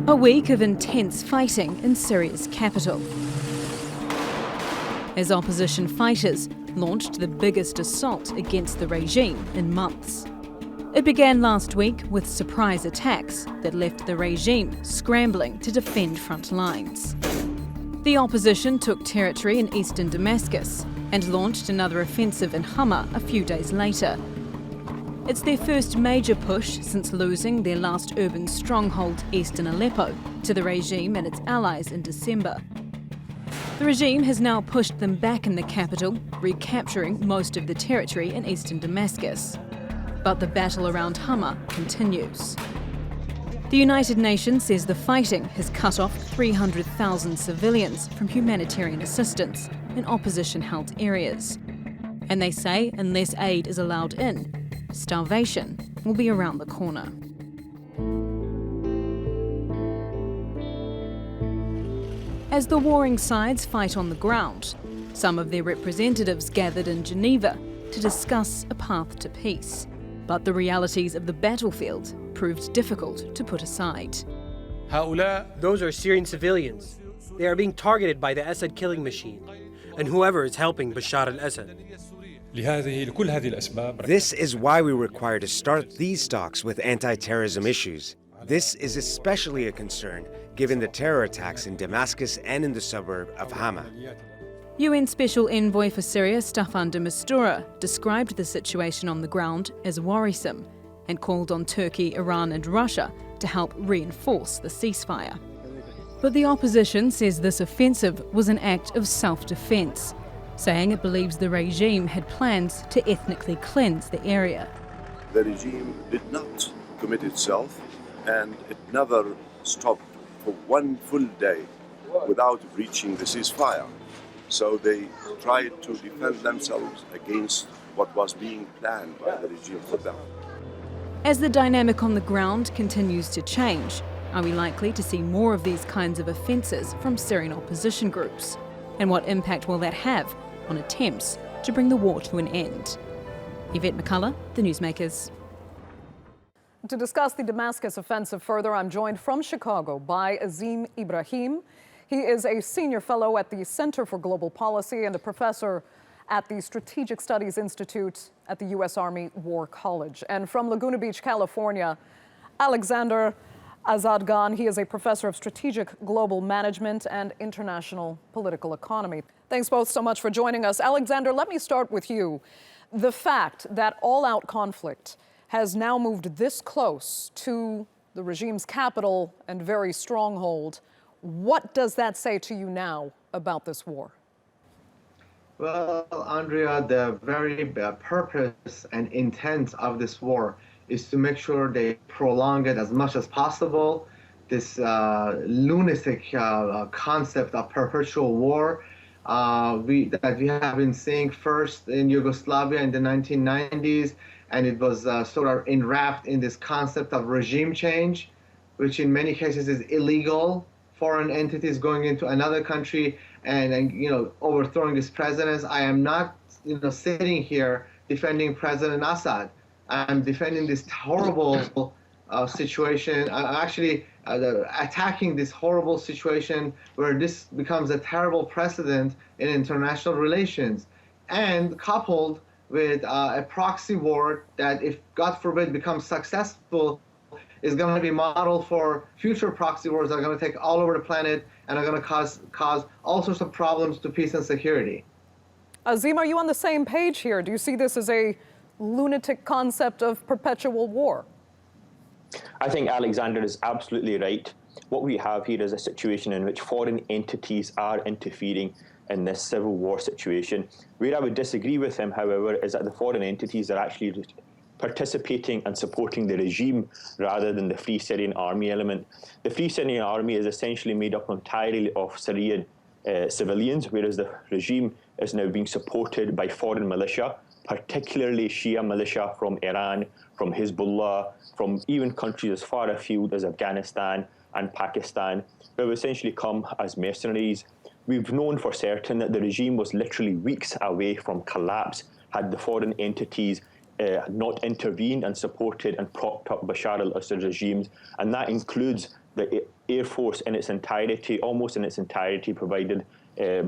A week of intense fighting in Syria's capital, as opposition fighters launched the biggest assault against the regime in months. It began last week with surprise attacks that left the regime scrambling to defend front lines. The opposition took territory in eastern Damascus and launched another offensive in Hama a few days later. It's their first major push since losing their last urban stronghold, eastern Aleppo, to the regime and its allies in December. The regime has now pushed them back in the capital, recapturing most of the territory in eastern Damascus. But the battle around Hama continues. The United Nations says the fighting has cut off 300,000 civilians from humanitarian assistance in opposition-held areas. And they say unless aid is allowed in, starvation will be around the corner. As the warring sides fight on the ground, some of their representatives gathered in Geneva to discuss a path to peace. But the realities of the battlefield proved difficult to put aside. Those are Syrian civilians. They are being targeted by the Assad killing machine and whoever is helping Bashar al-Assad. This is why we require to start these talks with anti-terrorism issues. This is especially a concern given the terror attacks in Damascus and in the suburb of Hama. UN Special Envoy for Syria, Staffan de Mistura, described the situation on the ground as worrisome and called on Turkey, Iran and Russia to help reinforce the ceasefire. But the opposition says this offensive was an act of self-defense, saying it believes the regime had plans to ethnically cleanse the area. The regime did not commit itself, and it never stopped for one full day without breaching the ceasefire. So they tried to defend themselves against what was being planned by the regime for them. As the dynamic on the ground continues to change, are we likely to see more of these kinds of offences from Syrian opposition groups? And what impact will that have on attempts to bring the war to an end? Yvette McCullough, The Newsmakers. To discuss the Damascus offensive further, I'm joined from Chicago by Azim Ibrahim. He is a senior fellow at the Center for Global Policy and a professor at the Strategic Studies Institute at the U.S. Army War College. And from Laguna Beach, California, Alexander Azadgan. He is a professor of strategic global management and international political economy. Thanks both so much for joining us. Alexander, let me start with you. The fact that all-out conflict has now moved this close to the regime's capital and very stronghold, what does that say to you now about this war? Well, Andrea, the very purpose and intent of this war is to make sure they prolong it as much as possible. This lunatic concept of perpetual war that we have been seeing first in Yugoslavia in the 1990s, and it was sort of enwrapped in this concept of regime change, which in many cases is illegal. Foreign entities going into another country and overthrowing this president. I am not sitting here defending President Assad. I'm defending this horrible situation. I'm actually attacking this horrible situation where this becomes a terrible precedent in international relations, and coupled with a proxy war that, if God forbid, becomes successful, is going to be model for future proxy wars that are going to take all over the planet and are going to cause all sorts of problems to peace and security. Azim, are you on the same page here? Do you see this as a lunatic concept of perpetual war? I think Alexander is absolutely right. What we have here is a situation in which foreign entities are interfering in this civil war situation. Where I would disagree with him, however, is that the foreign entities are actually participating and supporting the regime rather than the Free Syrian Army element. The Free Syrian Army is essentially made up entirely of Syrian civilians, whereas the regime is now being supported by foreign militia, particularly Shia militia from Iran, from Hezbollah, from even countries as far afield as Afghanistan and Pakistan, who have essentially come as mercenaries. We've known for certain that the regime was literally weeks away from collapse had the foreign entities not intervened and supported and propped up Bashar al-Assad regimes, and that includes the air force in its entirety, almost in its entirety, provided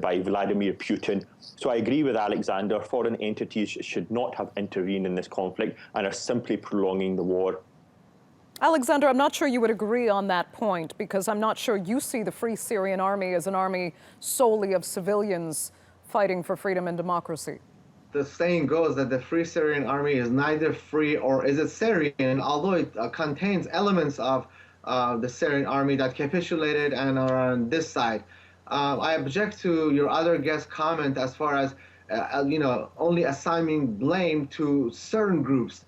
by Vladimir Putin. So I agree with Alexander. Foreign entities should not have intervened in this conflict and are simply prolonging the war. Alexander, I'm not sure you would agree on that point, because I'm not sure you see the Free Syrian Army as an army solely of civilians fighting for freedom and democracy. The saying goes that the Free Syrian Army is neither free or is it Syrian, although it contains elements of the Syrian Army that capitulated and are on this side. I object to your other guest comment as far as only assigning blame to certain groups.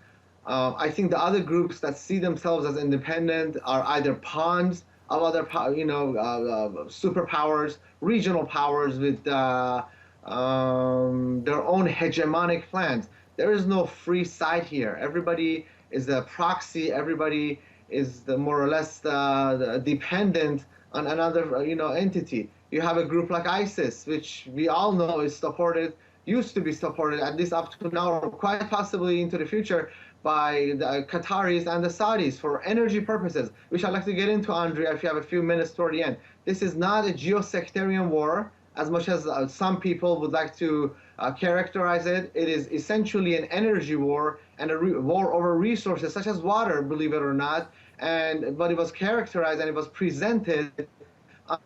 I think the other groups that see themselves as independent are either pawns of other, superpowers, regional powers with their own hegemonic plans. There is no free side here. Everybody is a proxy. Everybody is more or less dependent on another, entity. You have a group like ISIS, which we all know is supported, used to be supported, at least up to now, or quite possibly into the future, by the Qataris and the Saudis for energy purposes, which I'd like to get into, Andrea, if you have a few minutes toward the end. This is not a geosectarian war, as much as some people would like to characterize it. It is essentially an energy war and a war over resources, such as water, believe it or not. But it was characterized and it was presented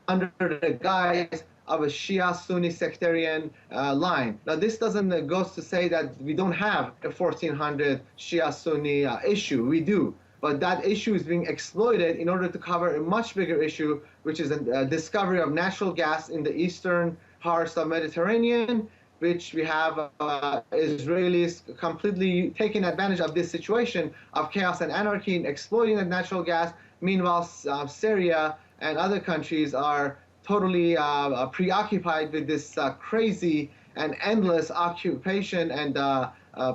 under the guise of a Shia-Sunni sectarian line. Now, this doesn't goes to say that we don't have a 1400 Shia-Sunni issue. We do. But that issue is being exploited in order to cover a much bigger issue, which is a discovery of natural gas in the eastern parts of Mediterranean, which we have Israelis completely taking advantage of this situation of chaos and anarchy and exploiting the natural gas. Meanwhile, Syria and other countries are totally preoccupied with this crazy and endless occupation and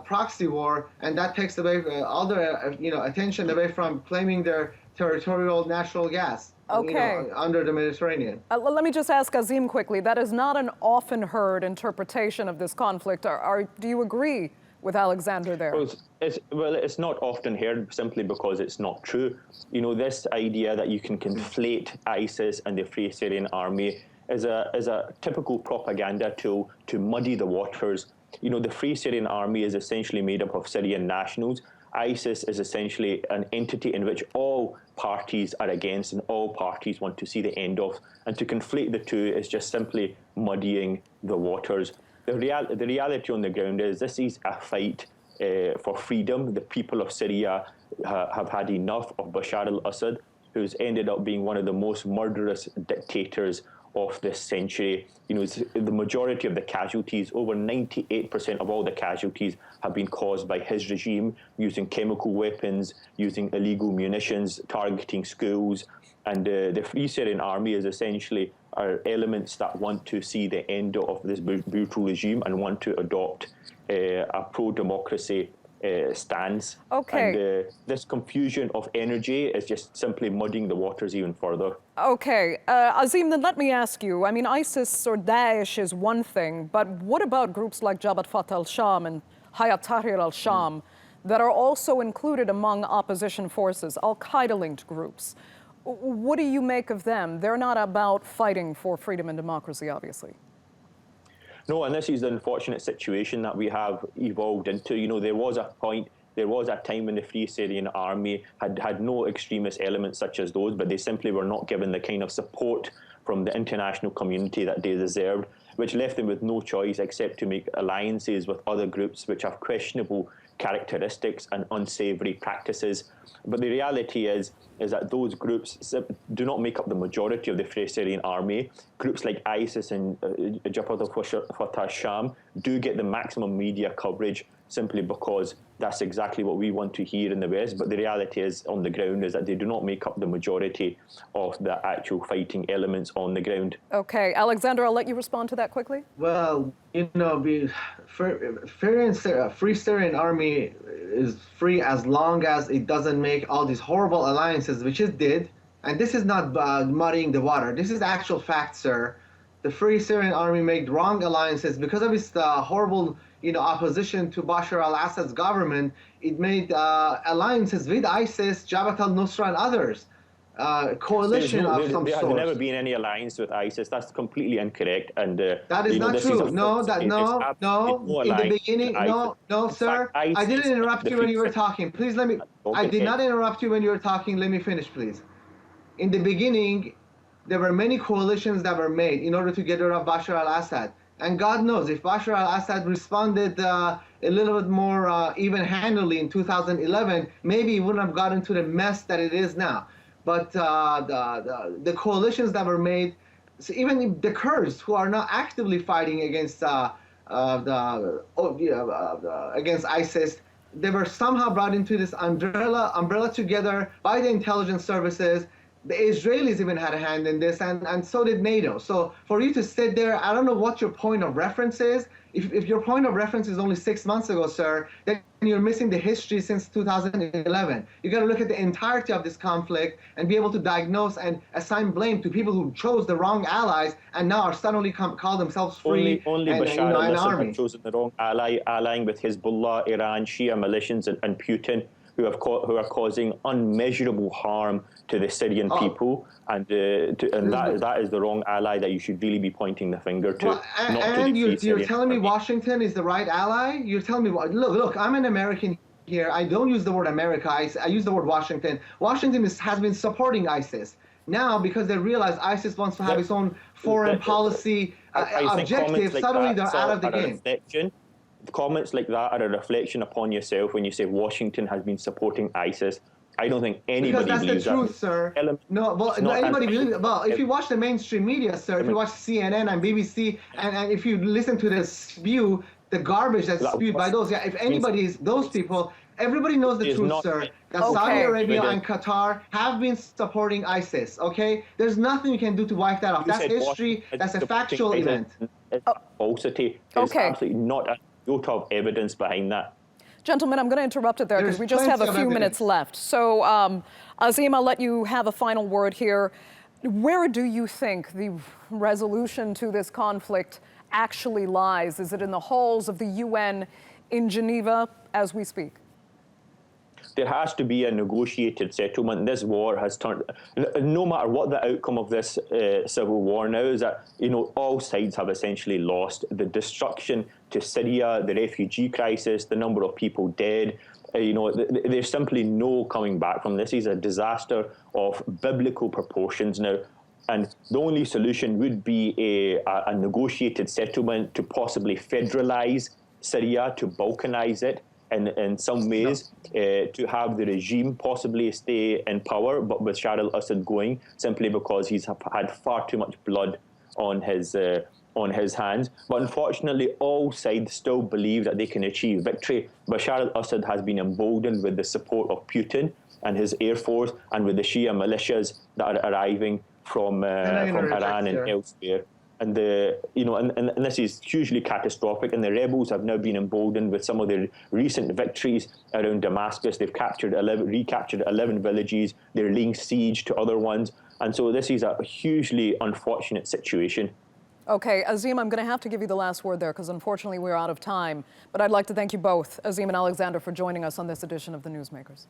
proxy war, and that takes away all their attention away from claiming their territorial natural gas under the Mediterranean. Let me just ask Azim quickly. That is not an often heard interpretation of this conflict. Do you agree with Alexander there? Well, it's not often heard simply because it's not true. This idea that you can conflate ISIS and the Free Syrian Army is a typical propaganda tool to muddy the waters. The Free Syrian Army is essentially made up of Syrian nationals. ISIS is essentially an entity in which all parties are against and all parties want to see the end of. And to conflate the two is just simply muddying the waters. The reality on the ground is this is a fight for freedom. The people of Syria have had enough of Bashar al-Assad, who's ended up being one of the most murderous dictators of this century. The majority of the casualties, over 98% of all the casualties, have been caused by his regime, using chemical weapons, using illegal munitions, targeting schools. And the Free Syrian Army is essentially are elements that want to see the end of this brutal regime and want to adopt a pro-democracy stance. Okay. And this confusion of energy is just simply muddying the waters even further. Okay. Azim, then let me ask you, ISIS or Daesh is one thing, but what about groups like Jabhat Fatah al-Sham and Hayat Tahrir al-Sham that are also included among opposition forces, al-Qaeda-linked groups? What do you make of them? They're not about fighting for freedom and democracy, obviously. No, and this is the unfortunate situation that we have evolved into. There was a time when the Free Syrian Army had no extremist elements such as those, but they simply were not given the kind of support from the international community that they deserved, which left them with no choice except to make alliances with other groups which have questionable characteristics and unsavory practices. But the reality is that those groups do not make up the majority of the Free Syrian Army. Groups like ISIS and Jabhat Fatah al-Sham do get the maximum media coverage simply because that's exactly what we want to hear in the West. But the reality is, on the ground, is that they do not make up the majority of the actual fighting elements on the ground. Okay. Alexander, I'll let you respond to that quickly. Well, Free Syrian Army is free as long as it doesn't make all these horrible alliances, which it did. And this is not muddying the water. This is actual fact, sir. The Free Syrian Army made wrong alliances because of its horrible opposition to Bashar al-Assad's government. It made alliances with ISIS, Jabhat al-Nusra, and others. coalition of some there has sort. never been any alliance with ISIS. That's completely incorrect. And That is not true. No, in the beginning, no, sir. I didn't interrupt you when you were talking. Please let me. I did not interrupt you when you were talking. Let me finish, please. In the beginning, there were many coalitions that were made in order to get rid of Bashar al-Assad. And God knows, if Bashar al-Assad responded a little bit more even-handedly in 2011, maybe he wouldn't have gotten to the mess that it is now. But the coalitions that were made, so even the Kurds, who are not actively fighting against against ISIS, they were somehow brought into this umbrella together by the intelligence services. The Israelis even had a hand in this, and so did NATO. So for you to sit there, I don't know what your point of reference is. If your point of reference is only 6 months ago, sir, then you're missing the history since 2011. You got to look at the entirety of this conflict and be able to diagnose and assign blame to people who chose the wrong allies and now are suddenly call themselves free. Only Bashar al-Assad has chosen the wrong ally, allying with Hezbollah, Iran, Shia militias, and Putin, who are causing unmeasurable harm to the Syrian people, and that is the wrong ally that you should really be pointing the finger to. Well, and you're telling me Washington is the right ally? You're telling me, look, I'm an American here. I don't use the word America. I use the word Washington. Washington has been supporting ISIS. Now, because they realize ISIS wants to have its own foreign policy objective, suddenly they're out of the game. Comments like that are a reflection upon yourself when you say Washington has been supporting ISIS. I don't think anybody believes that. Because that's the truth, sir. No, anybody believes it. Well, if you watch the mainstream media, sir, if you watch CNN and BBC, and if you listen to the garbage that's spewed by those, if anybody is those people, everybody knows the truth, sir. That Saudi Arabia and Qatar have been supporting ISIS, okay? There's nothing you can do to wipe that off. That's history. That's a factual event. It's falsity. There's absolutely not a iota of evidence behind that. Gentlemen, I'm going to interrupt it there because we just have a few minutes left. So, Azim, I'll let you have a final word here. Where do you think the resolution to this conflict actually lies? Is it in the halls of the UN in Geneva as we speak? There has to be a negotiated settlement. This war has turned, no matter what the outcome of this civil war now, is that, all sides have essentially lost. The destruction to Syria, the refugee crisis, the number of people dead, there's simply no coming back from this. This is a disaster of biblical proportions now. And the only solution would be a negotiated settlement to possibly federalize Syria, to balkanize it in some ways, to have the regime possibly stay in power, but with Bashar al-Assad going, simply because he's had far too much blood on his hands. But unfortunately, all sides still believe that they can achieve victory. Bashar al-Assad has been emboldened with the support of Putin and his air force, and with the Shia militias that are arriving from Iran and elsewhere. And and this is hugely catastrophic. And the rebels have now been emboldened with some of their recent victories around Damascus. They've recaptured 11 villages. They're laying siege to other ones. And so this is a hugely unfortunate situation. Okay, Azim, I'm going to have to give you the last word there because unfortunately we're out of time. But I'd like to thank you both, Azim and Alexander, for joining us on this edition of the Newsmakers.